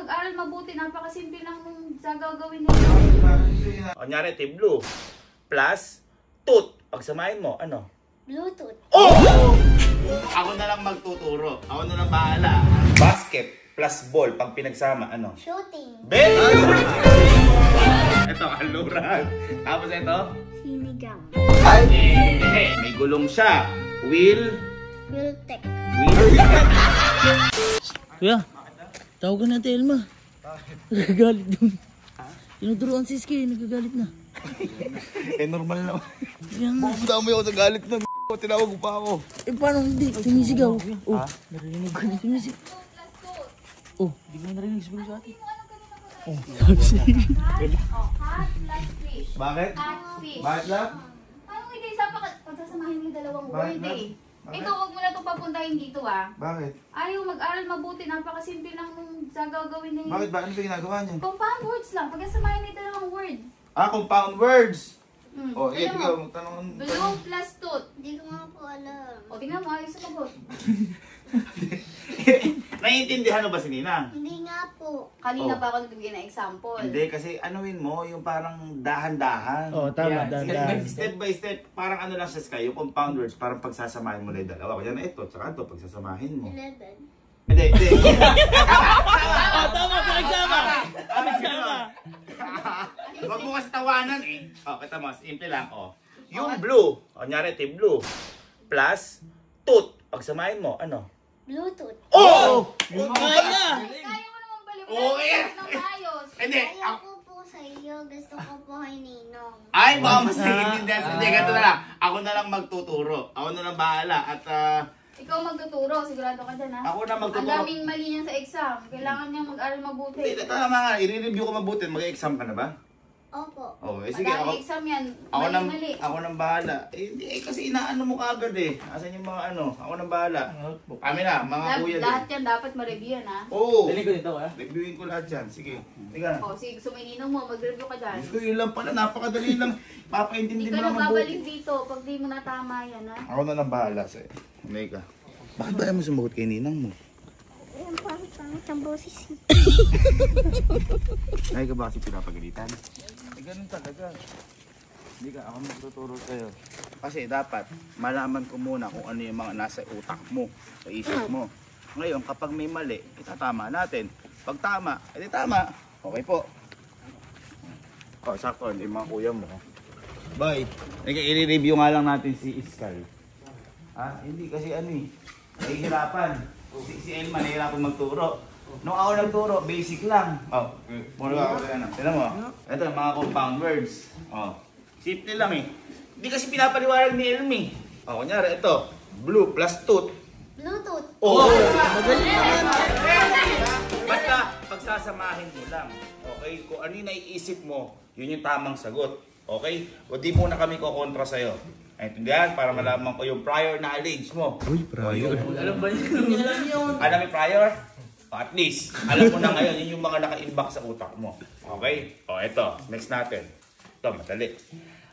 mag-aral mabuti. Napakasimple lang nung gagawin nila. Kunyari, team blue plus tooth. Pagsamahin mo, ano? Bluetooth. Oh! Ako na lang magtuturo. Ako na lang bahala. Basket plus ball. Pag pinagsama, ano? Shooting. Ben! Ito, aluran. Tapos ito? Sinigang. May gulong siya. Wheel. Wheeltech. Kuya, tawagan natin Elma. Nagagalit dun. Tinuturuan si Iski, nagagalit na. Normal naman. Yan nga. Dami ako sa galit na tinawag pa ako. Paano hindi? Tumisigaw. Oh, narinig ko na tumisigaw. Oh, hindi mo narinig sabihin sa atin. Oh, Cat plus fish. Bakit? Catfish. Bakit lang? Paano hindi? Pagsasamahin mo yung dalawang Bakit word na? eh. Bakit? Ikaw, huwag mo na itong papuntahin dito ah. Bakit? Ayaw mag-aral mabuti. Napakasimple lang nung gagawin nila. Bakit ba? Ano ba ginagawa niya? Compound words lang. Pagsasamahin mo yung dalawang word. Compound words. Oh, Alam ikaw, mo, tanong. blue plus tooth. Hindi ko nga po alam. O, tingnan mo, ayos sa magot. Naiintindihan mo ba si Ninang? Hindi nga po. Kanina Oh. pa ako nagbigay ng example. Hindi, kasi anuin mo, yung parang dahan-dahan. Oh, tama, dahan-dahan. Step by step, parang ano lang siya, Sky, yung compound words, parang pagsasamahin mo na yung dalawa. Kaya na ito, tsaka ito, pagsasamahin mo. 11. Hindi. Oh, tama, pinagsama. Pinagsama. Huwag mo kasi tawanan eh. Oh, kita mo, simple lang, oh. Yung blue, kunyari, team blue, plus tooth. Pagsamahin mo, ano? Bluetooth. Oh! Kaya! Kaya mo naman baliw. Oo, eh. Ng ayos. Hindi. Ayoko po sa iyo. Gusto ko po kay Ninong. Ay, baka mas naiintindihan. Hindi, ganito na lang. Ako na lang magtuturo. Ako na lang bahala. At Ikaw magtuturo. Sigurado ka dyan ha. ako na Ang magtuturo. daming mali niya sa exam. Kailangan niya mag-aral mabuti. Hindi, tama nga. I-review ko mabuti. Mag-exam ka na ba? Opo. Oh, sige. Madami exam yan. Mali-mali. Ako nang bahala. Eh, kasi inaano mo kagad eh. Asan yung mga ano? Ako nang bahala. Kami na, mga kuya din. Lahat yan dapat ma-review yan ha. Oo. Dali ko dito, ha? Reviewin ko lahat yan. Sige. Tika. O, sige, sumininong mo. Mag-review ka dyan. Gusto yun lang pala. Napakadali lang. Papaintindi Hindi mo ka lang na mabuti. babalik dito pag di mo natama yan ha. Ako na lang bahala sa'yo. Mega. Bakit ba ayaw mo sumagot kay ninang mo? Ang pangit ang boses. Ay ka ba kasi pinapagalitan? Eh, ganun talaga. Hindi ka, ako magtuturo sa'yo. Kasi dapat, malaman ko muna kung ano yung mga nasa utak mo, sa isip mo. Ngayon, kapag may mali, itatama natin. Pag tama, edi tama. Okay po. O, sakto, yung mga kuya mo. Bye. I-review nga lang natin si Iskal. Ha? Hindi kasi ano eh. Nahihirapan. Si Elma nahihirapan magturo. Nung ako nagturo, basic lang. Oh, muna ako kaya na. Tignan mo. Ito, mga compound words. Oh, simple lang eh. Hindi kasi pinapaliwanag ni Elmi. Oh, kunyari, ito. Blue plus tooth. Bluetooth. Oh! Magaling naman! Basta, pagsasamahin mo lang. Okay? Kung ano yung naiisip mo, yun yung tamang sagot. Okay? O di muna kami kukontra sa'yo. Naintindihan? Para malaman ko yung prior knowledge mo. Uy, prior. Alam ba niya? Alam niyo. Alam mo prior? At least, alam mo na ngayon, yun yung mga naka-inbox sa utak mo. Okay? O, eto. Next natin. Ito, madali.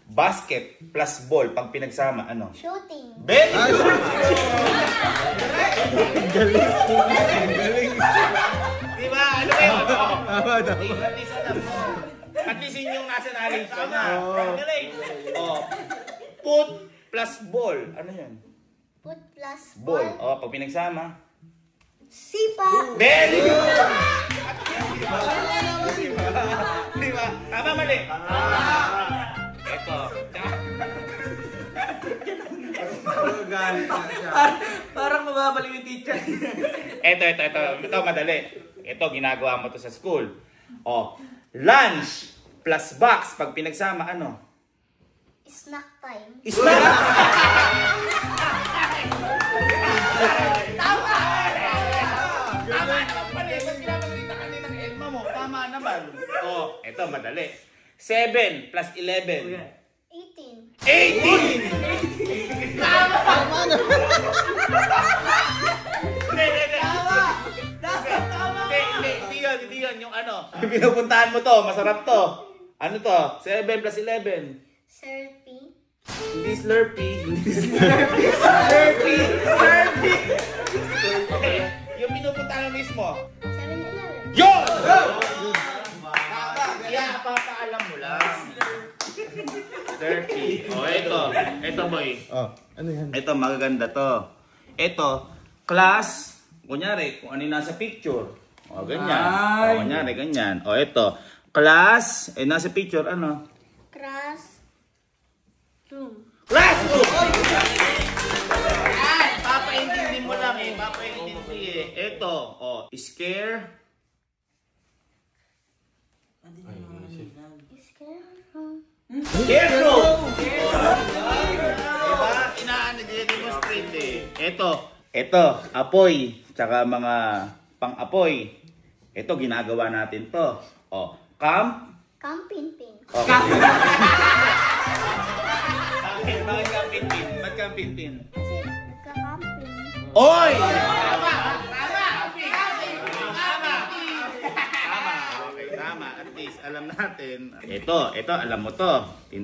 Basket plus ball, pag pinagsama, ano? Shooting. Ben! Diba? Ano ba yun? At least alam mo. At least yun yung nasa knowledge ko na. Galing. Oh. Put plus ball. Ano yan? Put plus Ball. ball. Oh, pag pinagsama. Sipa. Very good! Diba? Tama, mali. Ito. Parang mababaliw yung teacher. Ito, madali. Ito, ginagawa mo to sa school. Oh, lunch plus box, pag pinagsama, ano? Snack time. Snack! Tama! Tama naman pala. Ba't pinapagalitan ka din ng Elma mo? Tama naman. Oh, ito, madali. 7 plus 11. 18. 18! Tama na! Hindi yun. Yung ano, pinupuntahan mo to, masarap to. Ano to? 7 plus 11. Slurpee. Hindi Slurpee. Slurpee. Yung pinupuntahan mo mismo. 7-Eleven. Yun! Yan, papaalam mo lang. 30. O, ito boy. Oh, ano yan? Ito, magaganda to. Ito, class, kunyari, kung ano yung nasa picture. O, ganyan. O, kunyari, ganyan. O, ito, class, nasa picture, ano? Classroom. Classroom! Yan, papaintindi mo lang eh. Papaintindi eh. Ito, o, scare. Scarecrow! Diba? Ina-demonstrate eh. Ito, apoy, tsaka mga pang-apoy. Ito, ginagawa natin to. O, Camping. Bakit camping-pin? Ba't camping-pin? Kasi nagka-camping. Oy! Tama! Okay, tama. At least, alam natin. Ito, alam mo to.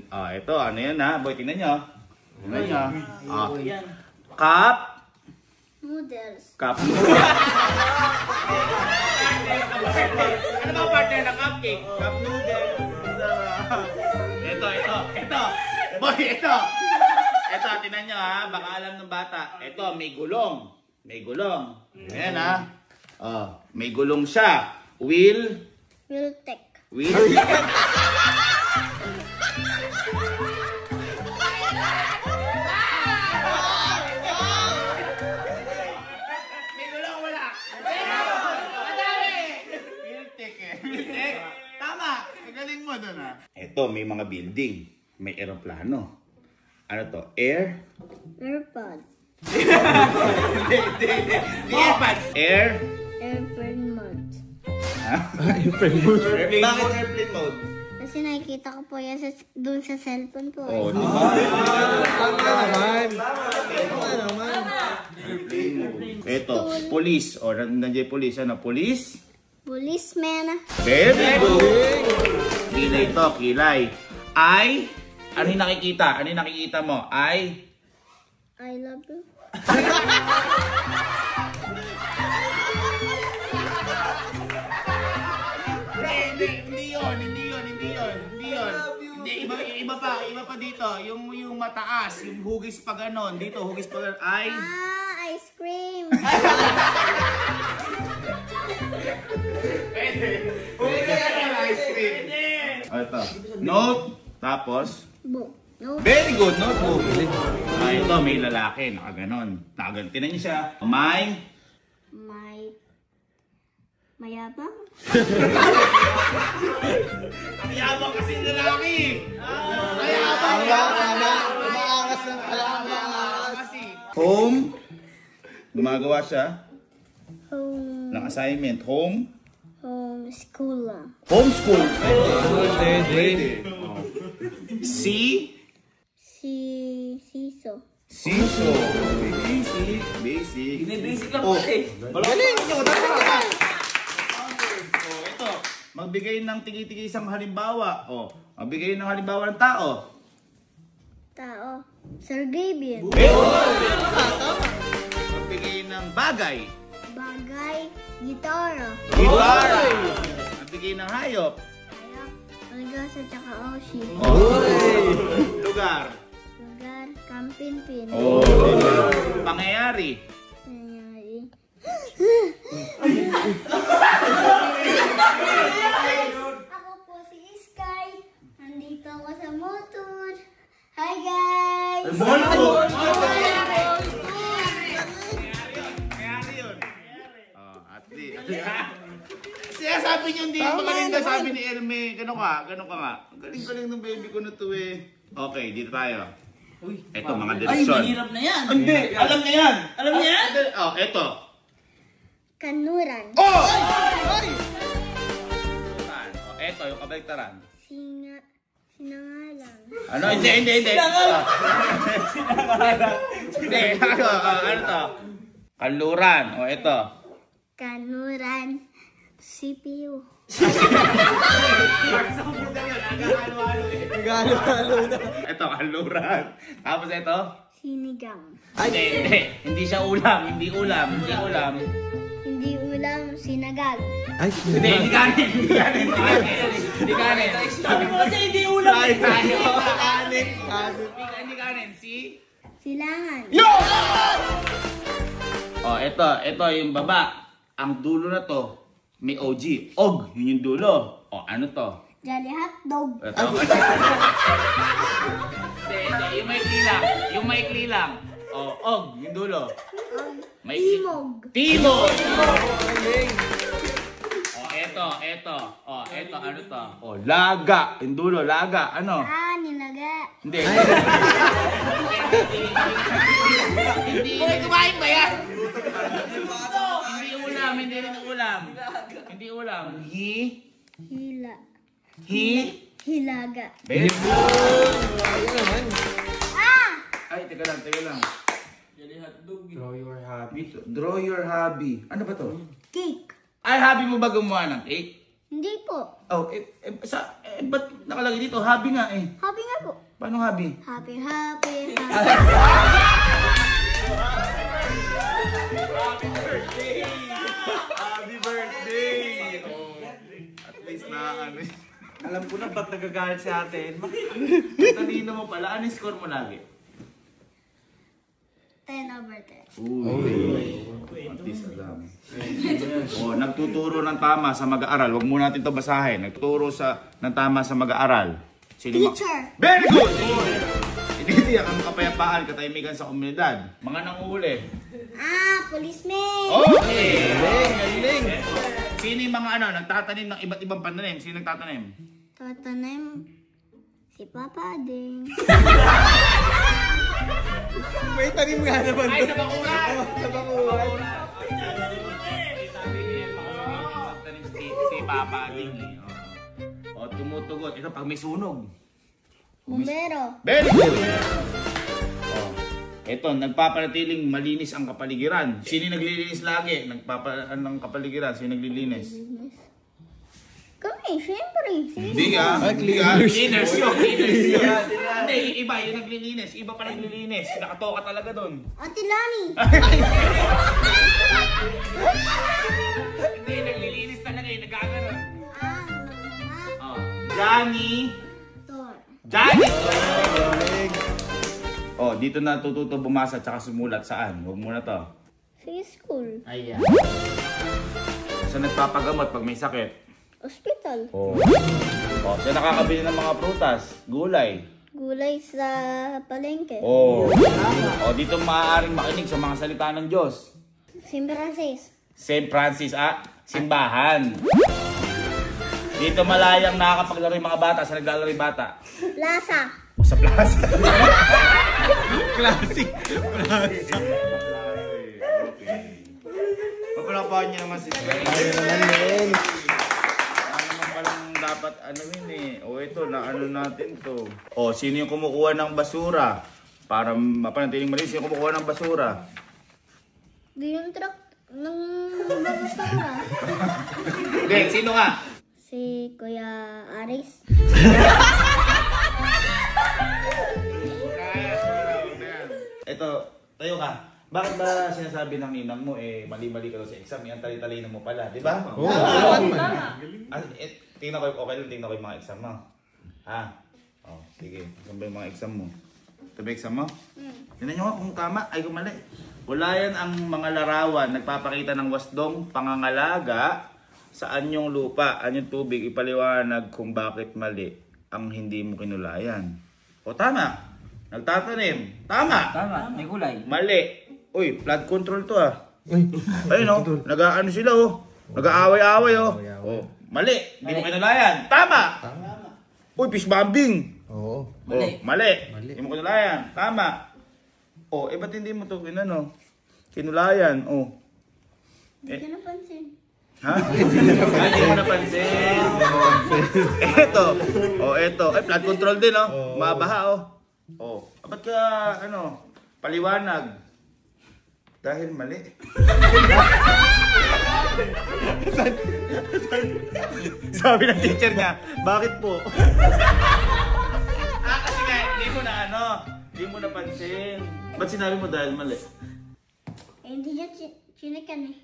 Ito, ano yan ha? Boy, tingnan nyo. Tingnan nyo. Cup. Noodles. Cup. Ano ba partner na cupcake? Cup noodles. Ito. Boy, ito. Ito, tingnan nyo ha. Baka alam ng bata. Ito, may gulong. Ayan ha. May gulong siya. Wheel. May gulong, wala. Madami. Wheeltech eh. Wheeltech. Tama. Magaling mo doon ha. Ito, may mga building. May aeroplano. Ano to? Airpod. Hindi airpods. Airplane mode. Ha? Airplane mode? Bakit airplane mode? Kasi nakikita ko po yan doon sa cellphone ko. Oh, Eh. diba? Tama naman. Airplane mode. Ito, police. O, nandiyan police. Ano? Police? Policeman. Very good. Kilay to, kilay. Ano yung nakikita? Ano yung nakikita mo? I love you. Hindi yun. Hindi, iba pa dito. Yung mataas, yung hugis pa ganon. Dito, hugis pa ganon. Ice cream. Hugis pa ganon, ice cream. Ito. Note, tapos, Book. No. very good, notebook. Ito, may lalaki, nakaganon. Tinan niyo siya. Mayabang. Mayabang kasi lalaki. Umaangas ng Kasi. Home. Gumagawa siya Home. ng assignment. Home. School lang. Homeschool. Siso. Siso. Basic. Basic lang po eh. Galing! Ito. Magbigay ng tigi-tigi isang halimbawa. Magbigay ng halimbawa ng tao. Tao. Sir Gabriel. Magbigay ng bagay. Bagay. Gitara. Gitara. Magbigay ng hayop. Ayak. Aligasa tsaka Oshi. Lugar. Lugar. Camping-pin. Pangyayari. Nangyari. Ako po si Sky. Nandito ako sa motor. Hi guys! Pangyayari yun. At least. Siya sabi niyo hindi magaling ka, sabi ni Erme. Gano'n ka nga. Galing-galing ng baby ko na to eh. Okay, dito tayo. Ito, mga direksyon. Ay, mahirap na yan. Hindi, alam niya yan. Alam niya yan? Ito. Kanuran. Ito, yung kabaliktaran. Sinangalang. Ano? Hindi. Hindi. Ano to? Kanluran. Ito. Kanuran. CPU. Galo-galo na. Ito, kanluran. Tapos ito? Sinigang. Hindi. Hindi siya ulam. Hindi ulam. Hindi Hindi ulam, sinagag. Ay, Hindi kanin. Hindi kanin. Sabi mo kasi hindi ulam. kanin. Hindi kanin. Silangan. Oh, ito yung baba. Ang dulo na to, may OG. Og, yun yung dulo. Oh, ano to? Jolly hotdog. Ito. Hindi, yung maikli lang. Yung maikli lang. Oh, og, yung dulo. Timog. Timog! Oh, ito. Oh, ito, ano to? Oh, laga. Yung dulo, laga. Ano? Nilaga. Hindi. Hindi. Kumain ba yan? Hindi ulam, hindi rin ulam. Hindi ulam. Hila. Hilaga. Very good. Ah! Ay, teka lang. Draw your habit. Draw your hobby. Ano ba to? Cake. Ay, hobby mo ba gumawa ng cake? Hindi po. Oh, ba't nakalagay dito? Hobby nga eh. Happy nga po. Paano hobby? Happy, happy, happy. Happy birthday! Oh, at least na ano. Alam ko na ba't nagagalit si ate. Talino mo pala. Ano yung score mo lagi? 10/10. Uy. At least alam. Oh, nagtuturo ng tama sa mag-aaral. Huwag muna natin ito basahin. Nagtuturo ng tama sa mag-aaral. Teacher. Very good! Tinitiyak ang kapayapaan, katahimikan sa komunidad. Mga nanguhuli. Policeman. Okay! Galing. Sino yung mga nagtatanim ng iba't ibang pananim? Sino nagtatanim? Tatanim. Si Papa Ding. May tanim nga naman. Ay, sa bakuran! Sa bakuran. Sabi niya, magtanim si Papa Ding. O, tumutugot. Ito, pag may sunog. Bumbero. Very good! Oh, ito, nagpapanatiling malinis ang kapaligiran. Sino yung naglilinis lagi? Ng kapaligiran, sino naglilinis? Kami, syempre. Hindi ka. Cleaners yun. Hindi, iba yung naglilinis. Iba pa naglilinis. Nakatoka talaga doon. Ate Lani. Hindi, naglilinis talaga eh. Nagkakaroon. Mama. Oh. Johnny. Tor. Johnny! Oh, dito na tututo bumasa tsaka sumulat. Saan? Huwag muna to. Sa school. Ayan. So, nagpapagamot pag may sakit. Hospital. Oh. Oh, siya nakakabili ng mga prutas, gulay. Gulay sa palengke. Oh. Oh, dito maaaring makinig sa mga salita ng Diyos. St. Francis. St. Francis, simbahan. Dito malayang nakakapaglaro yung mga bata sa naglalaro yung bata. Plaza. O sa plaza. Classic. Okay. Papalapahan niya naman si Sky. Ayun naman yun. Dapat O ito, naano natin to. O, sino yung kumukuha ng basura? Para mapanatiling malinis, yung kumukuha ng basura. Di yung truck ng basura. Hindi, sino nga? Si Kuya Aris. Ito, tayo ka. Bakit ba sinasabi ng ninang mo, mali-mali ka daw sa exam, yan tali-talino mo pala, di ba? Oo, Tingnan ko, okay lang, tingnan ko yung mga exam mo. Ha? Oh, sige. Saan ba yung mga exam mo? Ito ba exam mo? Tingnan nyo nga kung tama, ay kung mali. Ulayan ang mga larawan, nagpapakita ng wasdong pangangalaga sa anyong lupa, anyong tubig, ipaliwanag kung bakit mali ang hindi mo kinulayan. O tama, nagtatanim. Tama. Tama, may kulay. Mali. Uy, flood control to Ayun nag-aano sila nag-aaway-aaway Oh, mali. Hindi mo kinulayan. Tama. Uy, fish bombing. Oo. Mali. Hindi mo kinulayan. Tama. Ba't hindi mo to kinulayan? Hindi ka napansin. Ha? Hindi mo napansin. Eto. Ay, flood control din, Mabaha, Ba't ka, paliwanag? Dahil mali. Sabi ng teacher niya, bakit po? Kasi nga, hindi mo napansin. Ba't sinabi mo dahil mali? Hindi niya Chinikan eh.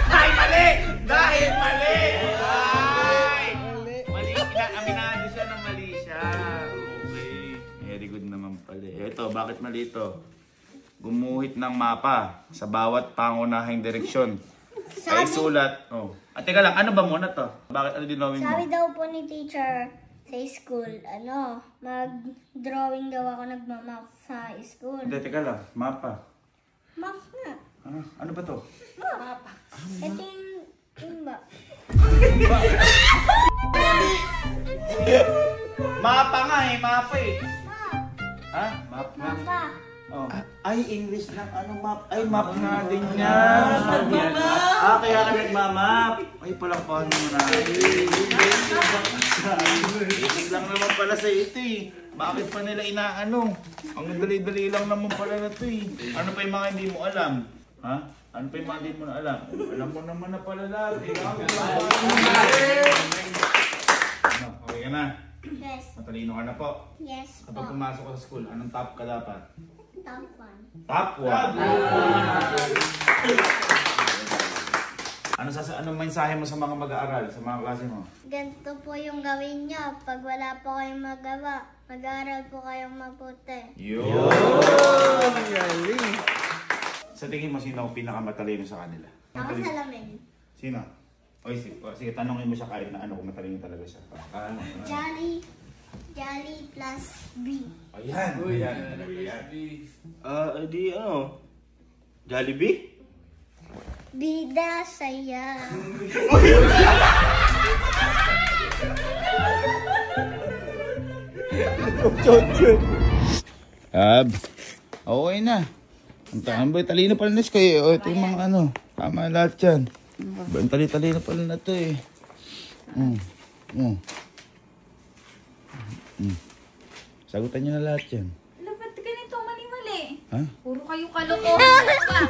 Ay, mali! Dahil mali! Ay! Mali. Aminado siya na mali siya. Okay. Very good naman pala. Ito, bakit mali ito? Gumuhit ng mapa sa bawat pangunahing direksyon. Ay sulat. Oh. At teka lang, ano ba muna to? Bakit ano dinawin mo? Sabi daw po ni teacher sa school, mag-drawing daw ako nagmamap sa school. Hindi, teka lang. Mapa. Map nga. Ano ba to? Map. Ito yung ba? Mapa nga eh, mapa eh. Map. Ha? Map nga. Mapa. Oh. Ay, English lang. Ano map? Ay, map nga din yan. Kaya ka nagmamap. Ay, palang paano mo na. Basic lang naman pala sa ito eh. Bakit pa nila inaano? Ang dali-dali lang naman pala na ito eh. Ano pa yung mga hindi mo alam? Ha? Ano pa yung mga hindi mo na alam? Alam mo naman na pala lahat. Okay ka na? Yes. Matalino ka na po. Yes po. Kapag pumasok ka sa school, anong top ka dapat? Top 1. Top 1. Anong mensahe mo sa mga mag-aaral, sa mga klase mo? Ganito po yung gawin nyo. Pag wala po kayong magawa, mag-aaral po kayong mabuti. Yun! Galing. Sa tingin mo, sino ang pinakamatalino sa kanila? Ako salamin. Sino? Sige, tanongin mo siya kahit na ano kung matalino talaga siya. Jolly plus B. Ayan! Ayan! Di ano? Jollibee? Bida saya. Okay na. Ang tambay, talino pala na kayo. Ito yung mga ano. Tama lahat yan. Ang talino pala na ito eh. Sagutan nyo na lahat yan. Ano ba't ganito? Mali-mali. Ha? Puro kayo kalokohan pa.